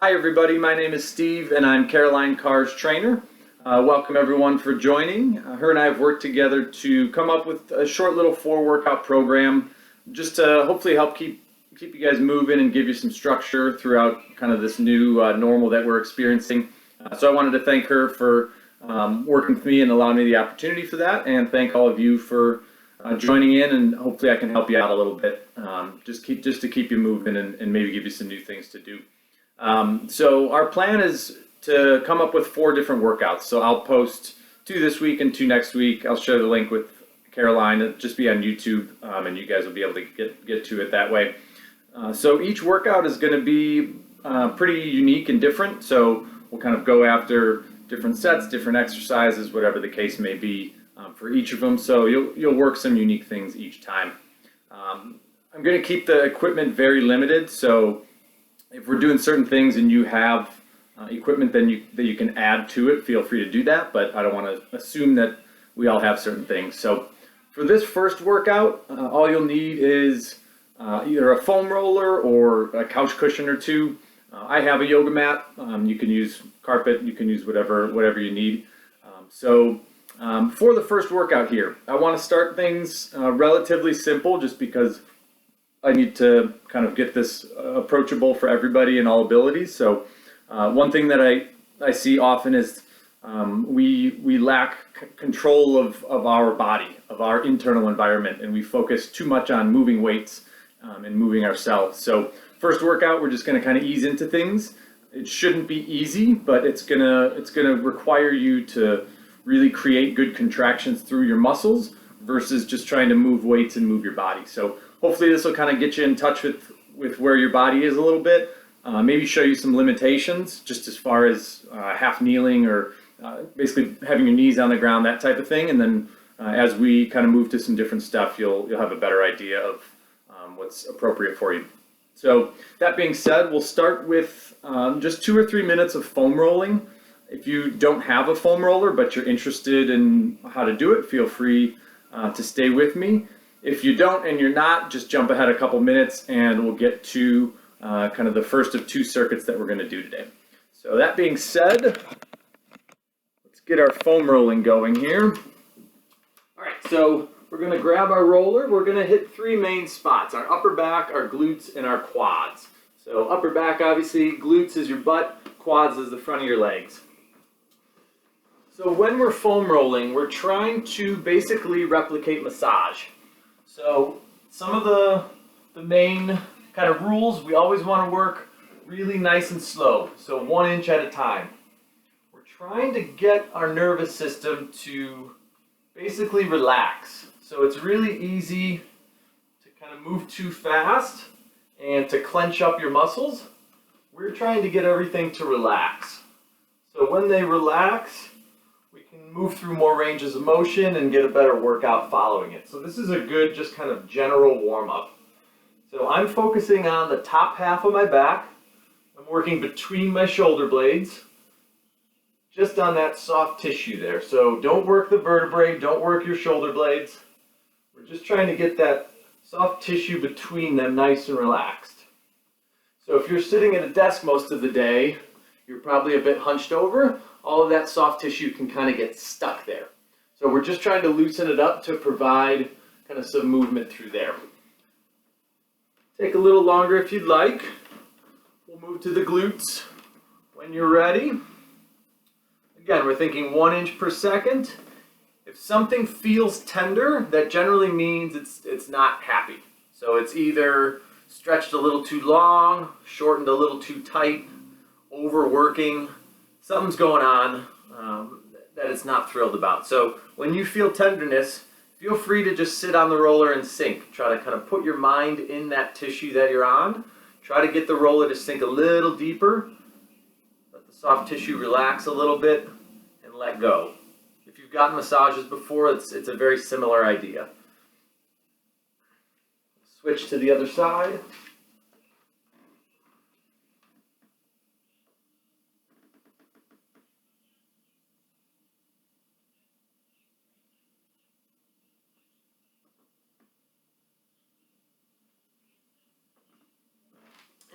Hi everybody, my name is Steve and I'm Caroline Carr's trainer. Welcome everyone for joining. Her and I have worked together to come up with a short little 4 workout program just to hopefully help keep you guys moving and give you some structure throughout kind of this new normal that we're experiencing. So I wanted to thank her for working with me and allowing me the opportunity for that, and thank all of you for joining in, and hopefully I can help you out a little bit just to keep you moving and maybe give you some new things to do. So our plan is to come up with 4 different workouts. So I'll post 2 this week and 2 next week. I'll share the link with Caroline. It'll just be on YouTube, and you guys will be able to get to it that way. So each workout is going to be pretty unique and different. So we'll kind of go after different sets, different exercises, whatever the case may be for each of them. So you'll work some unique things each time. I'm going to keep the equipment very limited. So if we're doing certain things and you have equipment that you can add to it, feel free to do that, but I don't want to assume that we all have certain things. So for this first workout, all you'll need is either a foam roller or a couch cushion or 2. I have a yoga mat. You can use carpet, you can use whatever you need. For the first workout here, I want to start things relatively simple just because I need to kind of get this approachable for everybody in all abilities. So one thing that I see often is we lack control of our body, of our internal environment, and we focus too much on moving weights and moving ourselves. So first workout, we're just going to kind of ease into things. It shouldn't be easy, but it's gonna require you to really create good contractions through your muscles versus just trying to move weights and move your body. So hopefully this will kind of get you in touch with where your body is a little bit. Maybe show you some limitations just as far as half kneeling or basically having your knees on the ground, that type of thing. And then as we kind of move to some different stuff, you'll have a better idea of what's appropriate for you. So that being said, we'll start with just 2 or 3 minutes of foam rolling. If you don't have a foam roller but you're interested in how to do it, feel free to stay with me. If you don't and you're not, just jump ahead a couple minutes and we'll get to kind of the first of 2 circuits that we're going to do today. So that being said, let's get our foam rolling going here. All right, so we're going to grab our roller. We're going to hit 3 main spots: our upper back, our glutes, and our quads. So upper back, obviously, glutes is your butt, quads is the front of your legs. So when we're foam rolling, we're trying to basically replicate massage. So some of the main kind of rules, we always want to work really nice and slow, so 1 inch at a time. We're trying to get our nervous system to basically relax. So it's really easy to kind of move too fast and to clench up your muscles. We're trying to get everything to relax. So when they relax, we can move through more ranges of motion and get a better workout following it. So this is a good just kind of general warm-up. So I'm focusing on the top half of my back. I'm working between my shoulder blades, just on that soft tissue there. So don't work the vertebrae, don't work your shoulder blades. We're just trying to get that soft tissue between them nice and relaxed. So if you're sitting at a desk most of the day, you're probably a bit hunched over. All of that soft tissue can kind of get stuck there. So we're just trying to loosen it up to provide kind of some movement through there. Take a little longer if you'd like. We'll move to the glutes when you're ready. Again, we're thinking 1 inch per second. If something feels tender, that generally means it's not happy. So it's either stretched a little too long, shortened a little too tight, overworking. Something's going on that it's not thrilled about. So when you feel tenderness, feel free to just sit on the roller and sink. Try to kind of put your mind in that tissue that you're on. Try to get the roller to sink a little deeper. Let the soft tissue relax a little bit and let go. If you've gotten massages before, it's a very similar idea. Switch to the other side.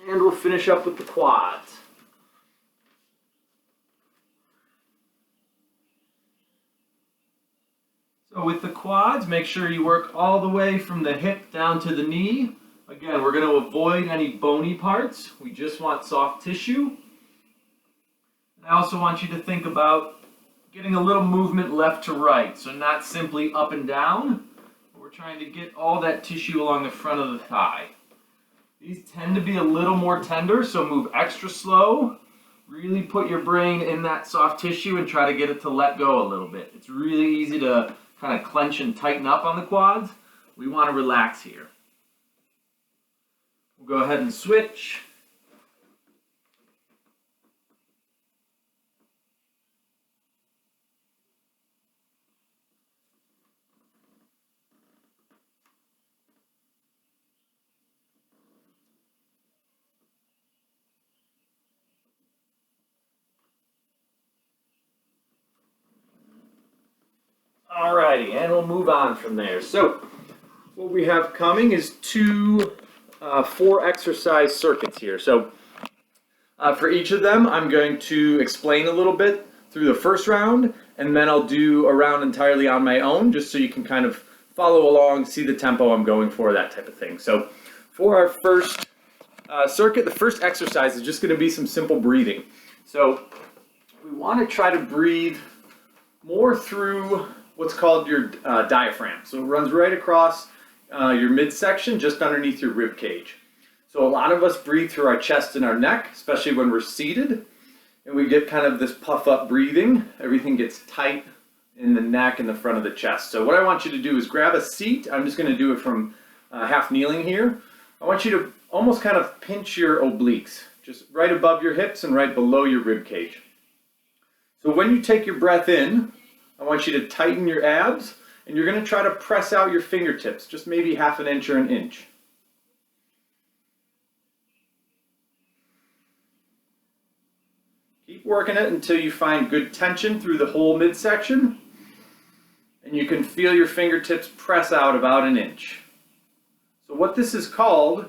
And we'll finish up with the quads. quads, make sure you work all the way from the hip down to the knee. Again, we're going to avoid any bony parts. We just want soft tissue. I also want you to think about getting a little movement left to right, so not simply up and down. We're trying to get all that tissue along the front of the thigh. These tend to be a little more tender, so move extra slow. Really put your brain in that soft tissue and try to get it to let go a little bit. It's really easy to kind of clench and tighten up on the quads. We want to relax here. We'll go ahead and switch. Alrighty, and we'll move on from there. So, what we have coming is two 4 exercise circuits here. So, for each of them, I'm going to explain a little bit through the first round, and then I'll do a round entirely on my own, just so you can kind of follow along, see the tempo I'm going for, that type of thing. So, for our first circuit, the first exercise is just going to be some simple breathing. So, we want to try to breathe more through what's called your diaphragm. So it runs right across your midsection, just underneath your rib cage. So a lot of us breathe through our chest and our neck, especially when we're seated, and we get kind of this puff up breathing. Everything gets tight in the neck and the front of the chest. So what I want you to do is grab a seat. I'm just going to do it from half kneeling here. I want you to almost kind of pinch your obliques, just right above your hips and right below your rib cage. So when you take your breath in, I want you to tighten your abs, and you're going to try to press out your fingertips, just maybe half an inch or an inch. Keep working it until you find good tension through the whole midsection, and you can feel your fingertips press out about an inch. So what this is called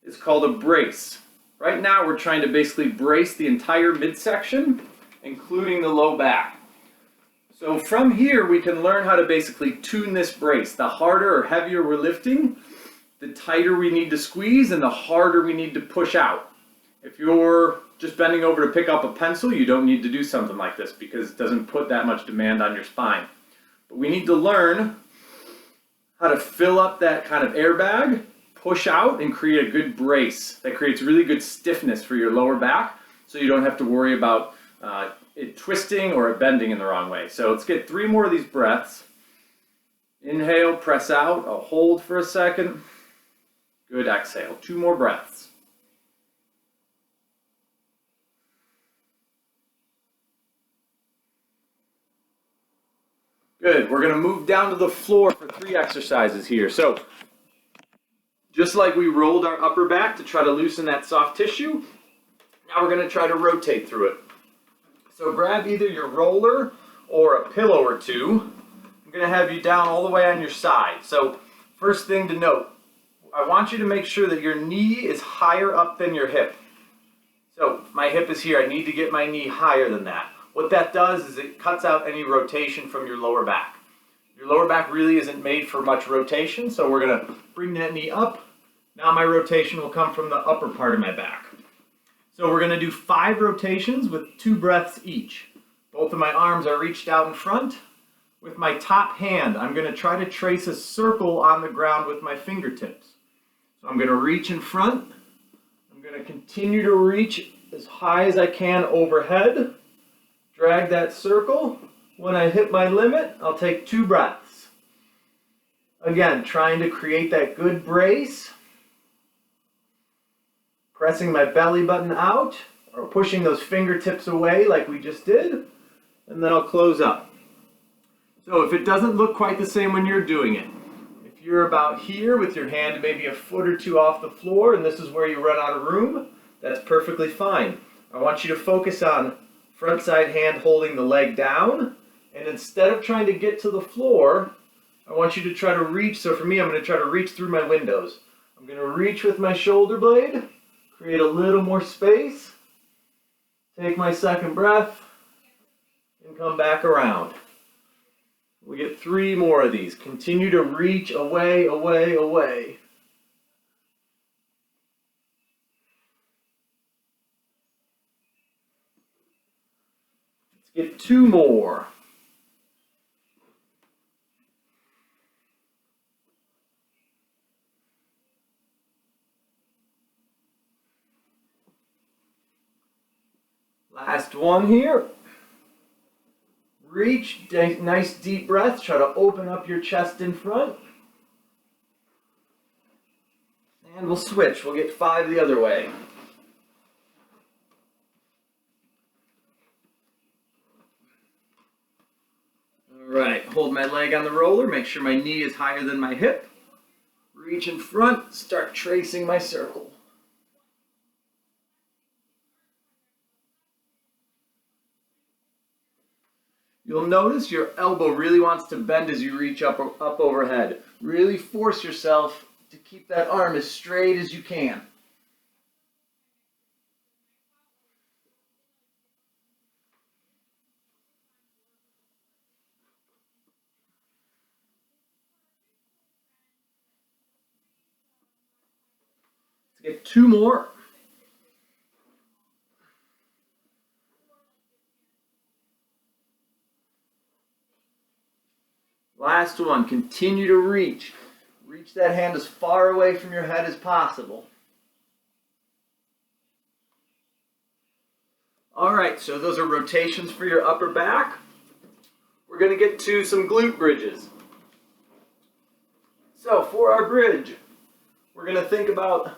a brace. Right now we're trying to basically brace the entire midsection, including the low back. So from here, we can learn how to basically tune this brace. The harder or heavier we're lifting, the tighter we need to squeeze and the harder we need to push out. If you're just bending over to pick up a pencil, you don't need to do something like this because it doesn't put that much demand on your spine. But we need to learn how to fill up that kind of airbag, push out, and create a good brace that creates really good stiffness for your lower back, so you don't have to worry about it twisting or it bending in the wrong way. So let's get 3 more of these breaths. Inhale, press out. I'll hold for a second. Good, exhale. 2 more breaths. Good, we're going to move down to the floor for 3 exercises here. So, just like we rolled our upper back to try to loosen that soft tissue, now we're going to try to rotate through it. So grab either your roller or a pillow or two. I'm going to have you down all the way on your side. So first thing to note, I want you to make sure that your knee is higher up than your hip. So my hip is here. I need to get my knee higher than that. What that does is it cuts out any rotation from your lower back. Your lower back really isn't made for much rotation, so we're going to bring that knee up. Now my rotation will come from the upper part of my back. So we're going to do 5 rotations with 2 breaths each. Both of my arms are reached out in front. With my top hand, I'm going to try to trace a circle on the ground with my fingertips. So I'm going to reach in front. I'm going to continue to reach as high as I can overhead. Drag that circle. When I hit my limit, I'll take 2 breaths. Again, trying to create that good brace. Pressing my belly button out, or pushing those fingertips away like we just did, and then I'll close up. So if it doesn't look quite the same when you're doing it, if you're about here with your hand maybe a foot or 2 off the floor, and this is where you run out of room, that's perfectly fine. I want you to focus on front side hand holding the leg down, and instead of trying to get to the floor, I want you to try to reach. So for me, I'm going to try to reach through my windows. I'm going to reach with my shoulder blade, create a little more space, take my second breath, and come back around. We get 3 more of these. Continue to reach away, away, away. Let's get 2 more. Last one here. Reach, nice deep breath. Try to open up your chest in front. And we'll switch. We'll get 5 the other way. All right, hold my leg on the roller. Make sure my knee is higher than my hip. Reach in front, start tracing my circle. You'll notice your elbow really wants to bend as you reach up overhead. Really force yourself to keep that arm as straight as you can. Let's get 2 more. Last one, continue to reach. Reach that hand as far away from your head as possible. All right, so those are rotations for your upper back. We're going to get to some glute bridges. So for our bridge, we're going to think about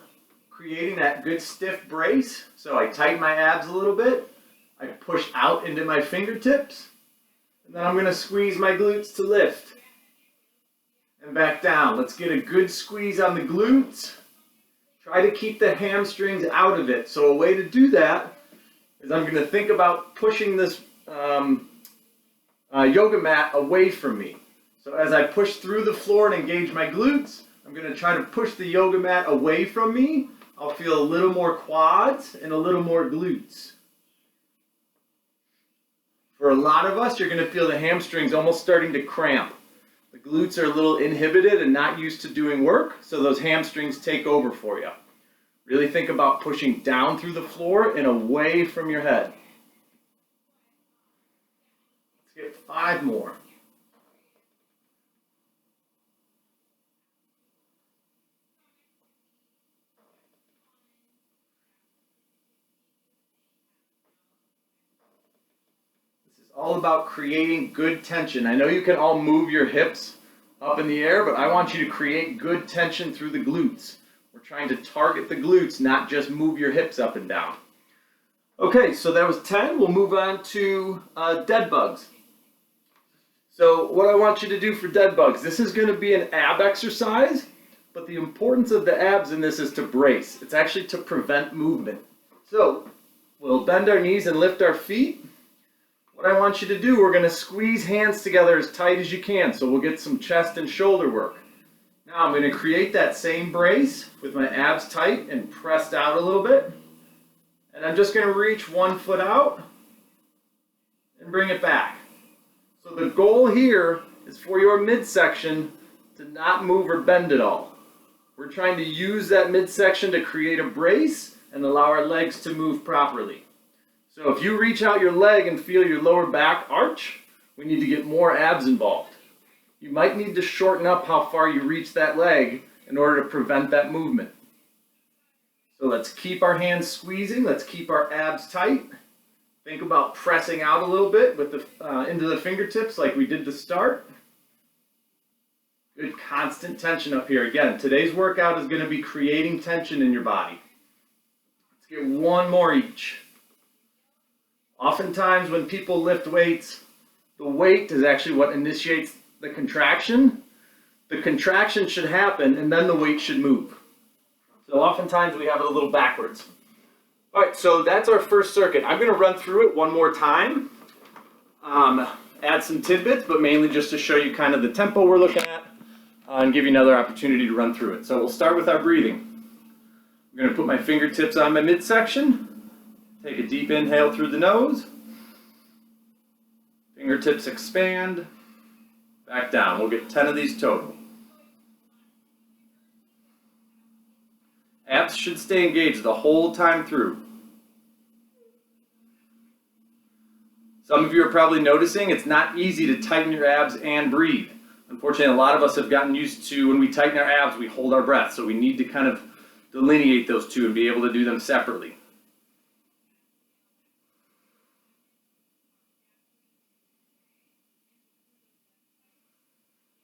creating that good stiff brace. So I tighten my abs a little bit. I push out into my fingertips. And then I'm going to squeeze my glutes to lift. And back down. Let's get a good squeeze on the glutes. Try to keep the hamstrings out of it. So a way to do that is I'm going to think about pushing this yoga mat away from me. So as I push through the floor and engage my glutes, I'm going to try to push the yoga mat away from me. I'll feel a little more quads and a little more glutes. For a lot of us, you're going to feel the hamstrings almost starting to cramp. The glutes are a little inhibited and not used to doing work, so those hamstrings take over for you. Really think about pushing down through the floor and away from your head. Let's get 5 more. All about creating good tension. I know you can all move your hips up in the air, but I want you to create good tension through the glutes. We're trying to target the glutes, not just move your hips up and down. Okay, so that was 10. We'll move on to dead bugs. So what I want you to do for dead bugs, this is going to be an ab exercise, but the importance of the abs in this is to brace. It's actually to prevent movement. So we'll bend our knees and lift our feet. What I want you to do, we're going to squeeze hands together as tight as you can, so we'll get some chest and shoulder work. Now I'm going to create that same brace with my abs tight and pressed out a little bit. And I'm just going to reach 1 foot out and bring it back. So the goal here is for your midsection to not move or bend at all. We're trying to use that midsection to create a brace and allow our legs to move properly. So if you reach out your leg and feel your lower back arch, we need to get more abs involved. You might need to shorten up how far you reach that leg in order to prevent that movement. So let's keep our hands squeezing. Let's keep our abs tight. Think about pressing out a little bit with into the fingertips like we did to start. Good constant tension up here. Again, today's workout is going to be creating tension in your body. Let's get 1 more each. Oftentimes when people lift weights, the weight is actually what initiates the contraction. The contraction should happen and then the weight should move. So oftentimes we have it a little backwards. All right, so that's our first circuit. I'm going to run through it one more time, add some tidbits, but mainly just to show you kind of the tempo we're looking at and give you another opportunity to run through it. So we'll start with our breathing. I'm going to put my fingertips on my midsection. Take a deep inhale through the nose. Fingertips expand. Back down. We'll get 10 of these total. Abs should stay engaged the whole time through. Some of you are probably noticing it's not easy to tighten your abs and breathe. Unfortunately, a lot of us have gotten used to when we tighten our abs, we hold our breath. So we need to kind of delineate those two and be able to do them separately.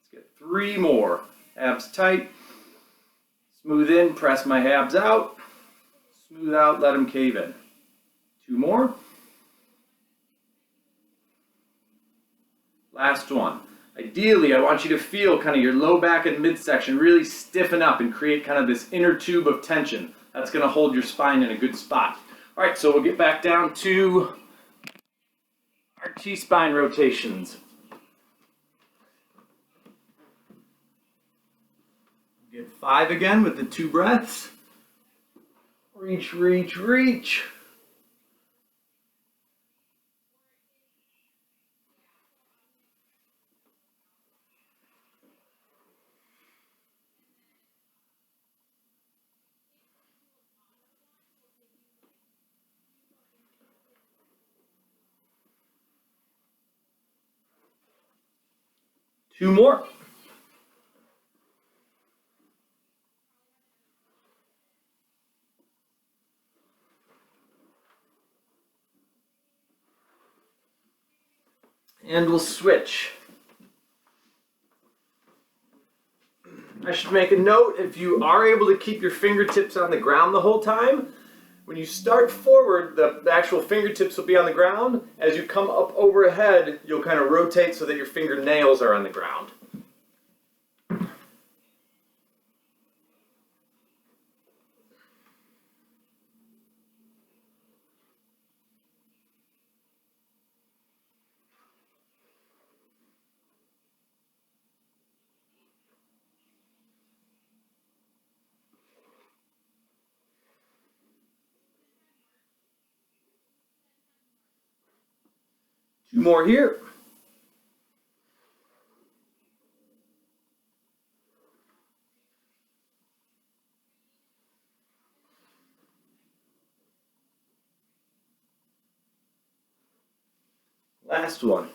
Let's get 3 more. Abs tight. Smooth in, press my abs out. Smooth out, let them cave in. 2 more. Last one. Ideally, I want you to feel kind of your low back and midsection really stiffen up and create kind of this inner tube of tension. That's going to hold your spine in a good spot. All right, so we'll get back down to our T-spine rotations. Get 5 again with the 2 breaths. Reach, reach, reach. Two more. And we'll switch. I should make a note, if you are able to keep your fingertips on the ground the whole time, when you start forward, the actual fingertips will be on the ground. As you come up overhead, you'll kind of rotate so that your fingernails are on the ground. Two more here. Last one.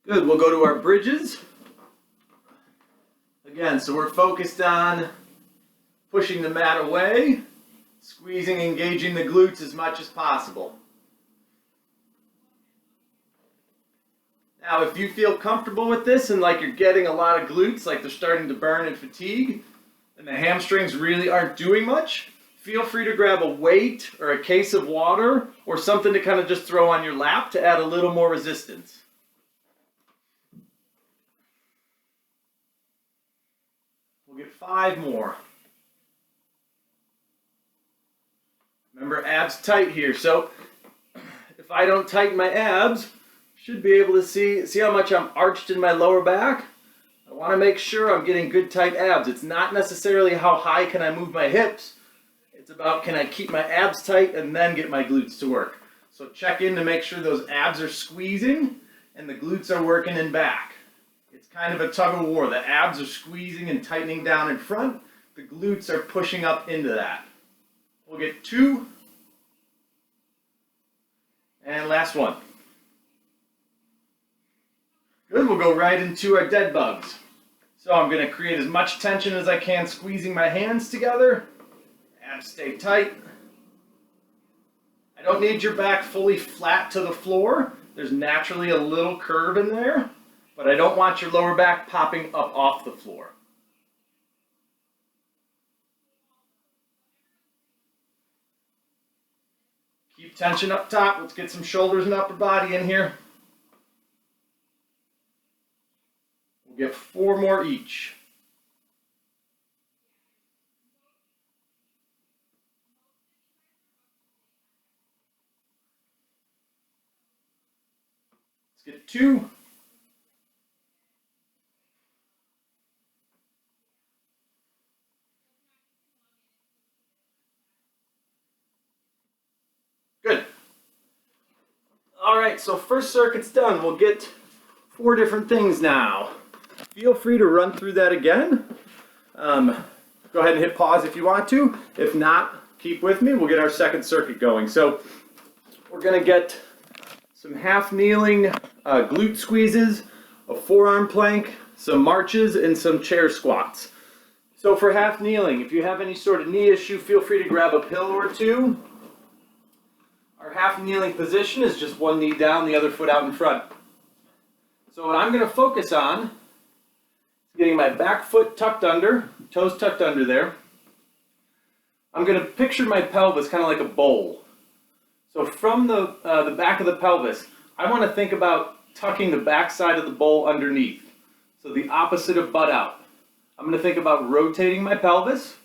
Good, we'll go to our bridges. Again, so we're focused on pushing the mat away, squeezing, engaging the glutes as much as possible. Now, if you feel comfortable with this and like you're getting a lot of glutes, like they're starting to burn and fatigue, and the hamstrings really aren't doing much, feel free to grab a weight or a case of water or something to kind of just throw on your lap to add a little more resistance. We'll get 5 more. Remember, abs tight here. So if I don't tighten my abs, should be able to see how much I'm arched in my lower back. I want to make sure I'm getting good tight abs. It's not necessarily how high can I move my hips. It's about can I keep my abs tight and then get my glutes to work. So check in to make sure those abs are squeezing and the glutes are working in back. It's kind of a tug of war. The abs are squeezing and tightening down in front. The glutes are pushing up into that. We'll get 2. And last one. Good, we'll go right into our dead bugs. So I'm going to create as much tension as I can, squeezing my hands together. Abs stay tight. I don't need your back fully flat to the floor. There's naturally a little curve in there, but I don't want your lower back popping up off the floor. Keep tension up top. Let's get some shoulders and upper body in here. We'll get 4 more each. Let's get 2. All right, so first circuit's done. We'll get 4 different things now. Feel free to run through that again. Go ahead and hit pause if you want to. If not, keep with me. We'll get our second circuit going. So we're going to get some half kneeling glute squeezes, a forearm plank, some marches, and some chair squats. So for half kneeling, if you have any sort of knee issue, feel free to grab a pillow or two. Our half kneeling position is just one knee down, the other foot out in front. So what I'm going to focus on is getting my back foot tucked under, toes tucked under there. I'm going to picture my pelvis kind of like a bowl. So from the back of the pelvis, I want to think about tucking the back side of the bowl underneath. So the opposite of butt out. I'm going to think about rotating my pelvis.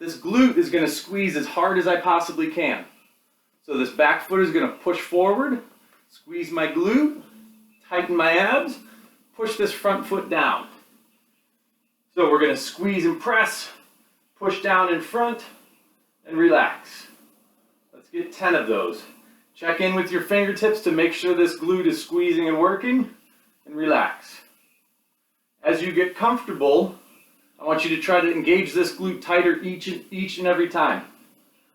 This glute is going to squeeze as hard as I possibly can. So this back foot is going to push forward, squeeze my glute, tighten my abs, push this front foot down. So we're going to squeeze and press, push down in front, and relax. Let's get 10 of those. Check in with your fingertips to make sure this glute is squeezing and working, and relax. As you get comfortable, I want you to try to engage this glute tighter each and every time.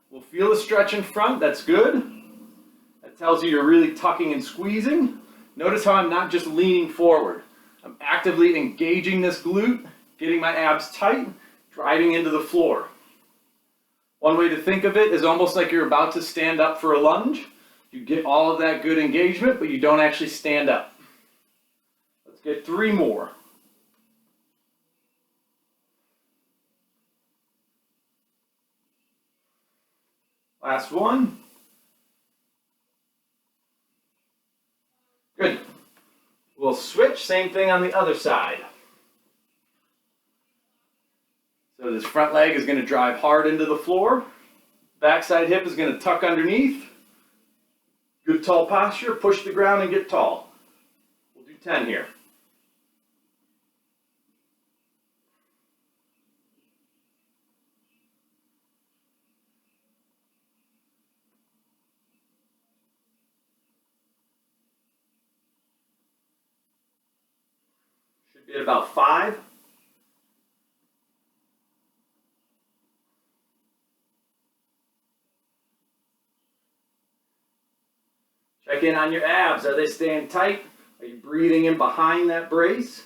We'll feel the stretch in front, that's good. That tells you you're really tucking and squeezing. Notice how I'm not just leaning forward. I'm actively engaging this glute, getting my abs tight, driving into the floor. One way to think of it is almost like you're about to stand up for a lunge. You get all of that good engagement, but you don't actually stand up. Let's get 3 more. Last one. Good. We'll switch, same thing on the other side. So this front leg is going to drive hard into the floor. Backside hip is going to tuck underneath. Good tall posture, push the ground and get tall. We'll do 10 here. Should be at about 5. Check in on your abs. Are they staying tight? Are you breathing in behind that brace?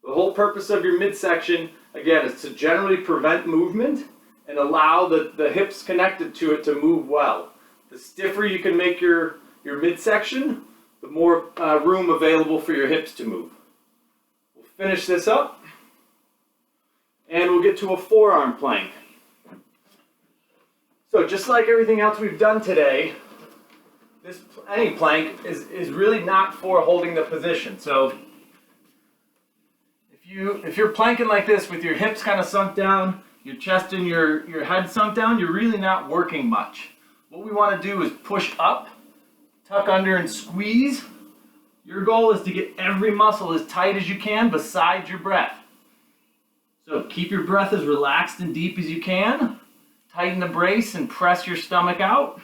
The whole purpose of your midsection, again, is to generally prevent movement and allow the hips connected to it to move well. The stiffer you can make your midsection, the more room available for your hips to move. We'll finish this up, and we'll get to a forearm plank. So just like everything else we've done today, any plank is really not for holding the position. So if you're planking like this with your hips kind of sunk down, your chest and your head sunk down, you're really not working much. What we want to do is push up, tuck under and squeeze. Your goal is to get every muscle as tight as you can besides your breath. So keep your breath as relaxed and deep as you can. Tighten the brace and press your stomach out.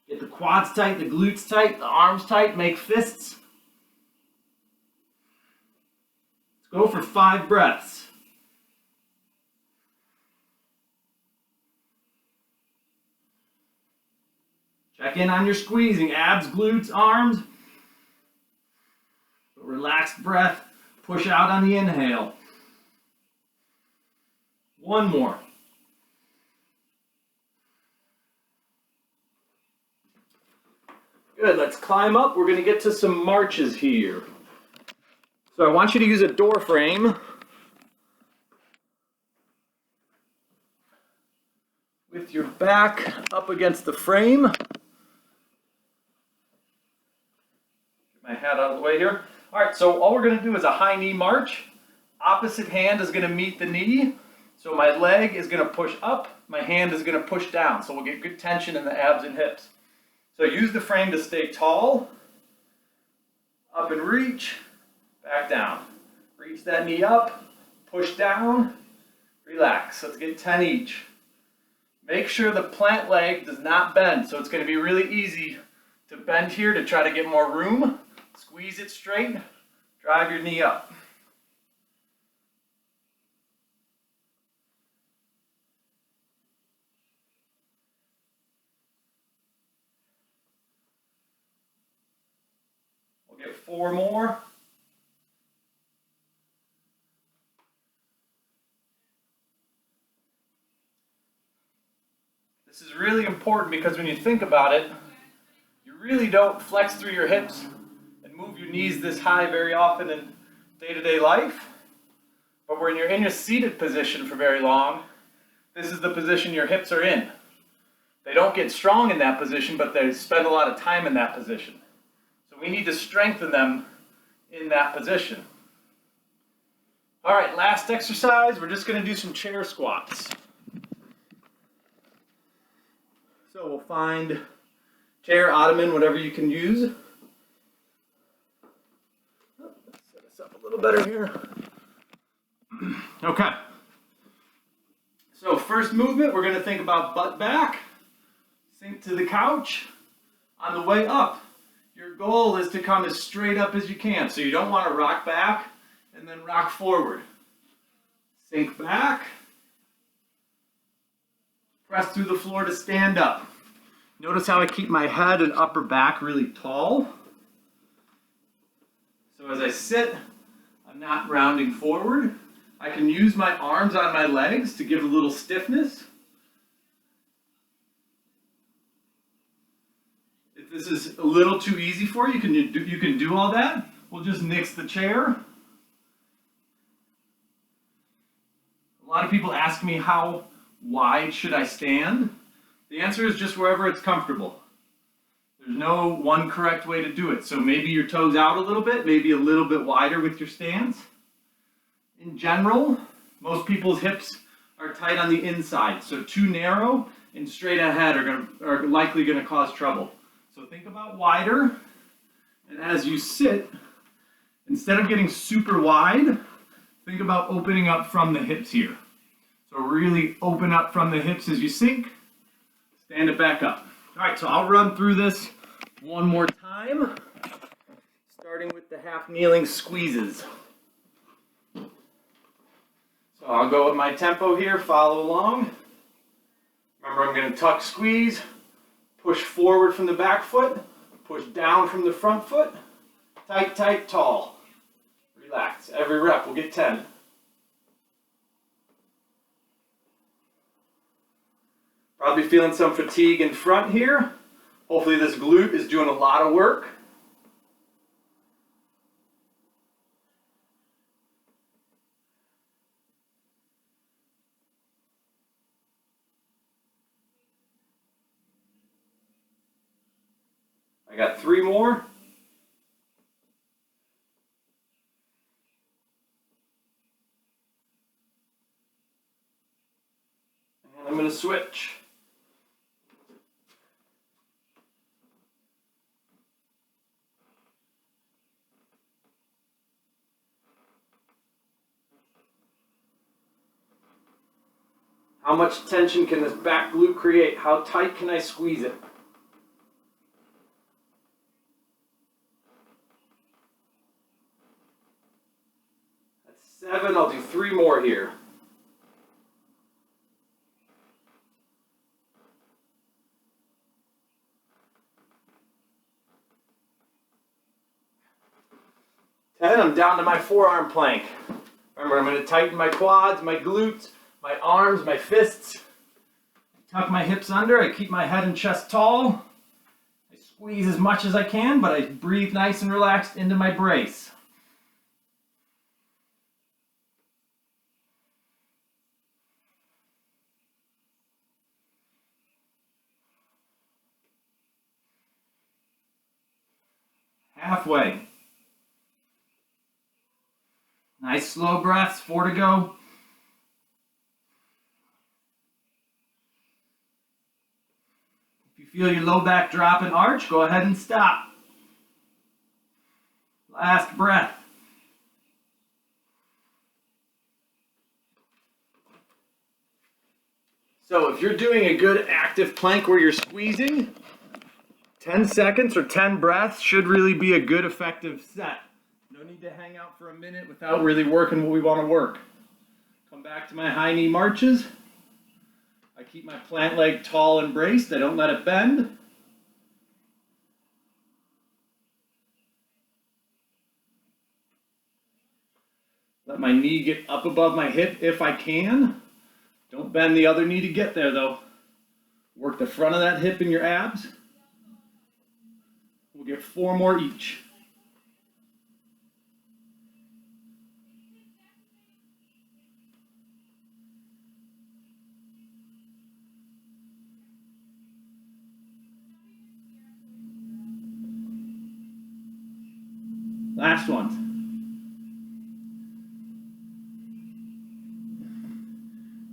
Get the quads tight, the glutes tight, the arms tight, make fists. Let's go for 5 breaths. Check in on your squeezing, abs, glutes, arms. Relaxed breath, push out on the inhale. 1 more. Good, let's climb up. We're going to get to some marches here. So I want you to use a door frame with your back up against the frame. Get my hat out of the way here. All right, so all we're going to do is a high knee march. Opposite hand is going to meet the knee. So my leg is going to push up, my hand is going to push down. So we'll get good tension in the abs and hips. So use the frame to stay tall, up and reach, back down. Reach that knee up, push down, relax. Let's get 10 each. Make sure the plant leg does not bend. So it's going to be really easy to bend here to try to get more room. Squeeze it straight, drive your knee up. We'll get 4 more. This is really important because when you think about it, you really don't flex through your hips and move your knees this high very often in day-to-day life. But when you're in your seated position for very long, this is the position your hips are in. They don't get strong in that position, but they spend a lot of time in that position. So we need to strengthen them in that position. All right, last exercise, we're just going to do some chair squats. So we'll find chair, ottoman, whatever you can use. Let's set this up a little better here. Okay. So first movement, we're going to think about butt back. Sink to the couch. On the way up, your goal is to come as straight up as you can. So you don't want to rock back and then rock forward. Sink back. Press through the floor to stand up. Notice how I keep my head and upper back really tall. So as I sit, I'm not rounding forward. I can use my arms on my legs to give a little stiffness. If this is a little too easy for you, you can do all that. We'll just nix the chair. A lot of people ask me, how wide should I stand? The answer is just wherever it's comfortable. There's no one correct way to do it. So maybe your toes out a little bit, maybe a little bit wider with your stance. In general, most people's hips are tight on the inside. So too narrow and straight ahead are likely going to cause trouble. So think about wider. And as you sit, instead of getting super wide, think about opening up from the hips here. So really open up from the hips as you sink. Stand it back up. All right, so I'll run through this one more time, starting with the half kneeling squeezes. So I'll go with my tempo here, follow along. Remember, I'm going to tuck, squeeze, push forward from the back foot, push down from the front foot, tight, tight, tall. Relax. Every rep will get 10. Probably feeling some fatigue in front here. Hopefully this glute is doing a lot of work. I got 3 more. And I'm going to switch. How much tension can this back glute create? How tight can I squeeze it? That's 7. I'll do 3 more here. And I'm down to my forearm plank. Remember, I'm going to tighten my quads, my glutes, my arms, my fists. Tuck my hips under. I keep my head and chest tall. I squeeze as much as I can, but I breathe nice and relaxed into my brace. Halfway. Nice slow breaths. 4 to go. If you feel your low back drop and arch, go ahead and stop. Last breath. So if you're doing a good active plank where you're squeezing, 10 seconds or 10 breaths should really be a good effective set. No need to hang out for a minute without really working what we want to work. Come back to my high knee marches. I keep my plant leg tall and braced. I don't let it bend. Let my knee get up above my hip if I can. Don't bend the other knee to get there though. Work the front of that hip in your abs. We'll get 4 more each. Last one.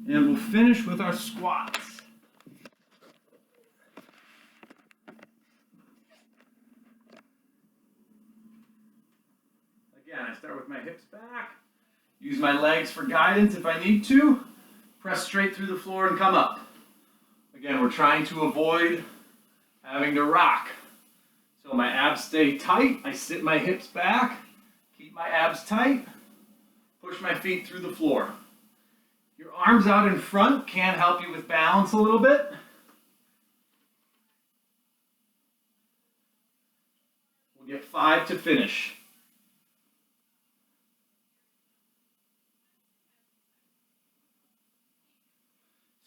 And we'll finish with our squats. Again, I start with my hips back. Use my legs for guidance if I need to. Press straight through the floor and come up. Again, we're trying to avoid having to rock. So my abs stay tight. I sit my hips back. Keep my abs tight. Push my feet through the floor. Your arms out in front can help you with balance a little bit. We'll get 5 to finish.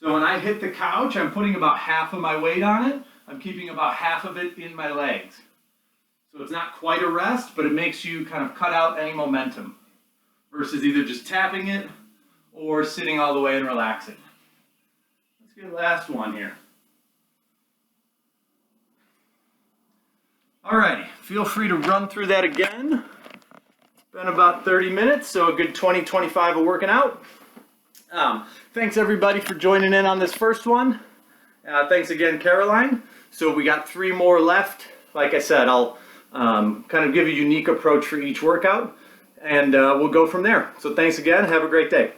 So when I hit the couch, I'm putting about half of my weight on it. I'm keeping about half of it in my legs. So it's not quite a rest, but it makes you kind of cut out any momentum versus either just tapping it or sitting all the way and relaxing. Let's get the last one here. Alrighty, feel free to run through that again. It's been about 30 minutes, so a good 20-25 of working out. Thanks everybody for joining in on this first one. Thanks again, Caroline. So we got 3 more left. Like I said, I'll kind of give a unique approach for each workout, and we'll go from there. So thanks again. Have a great day.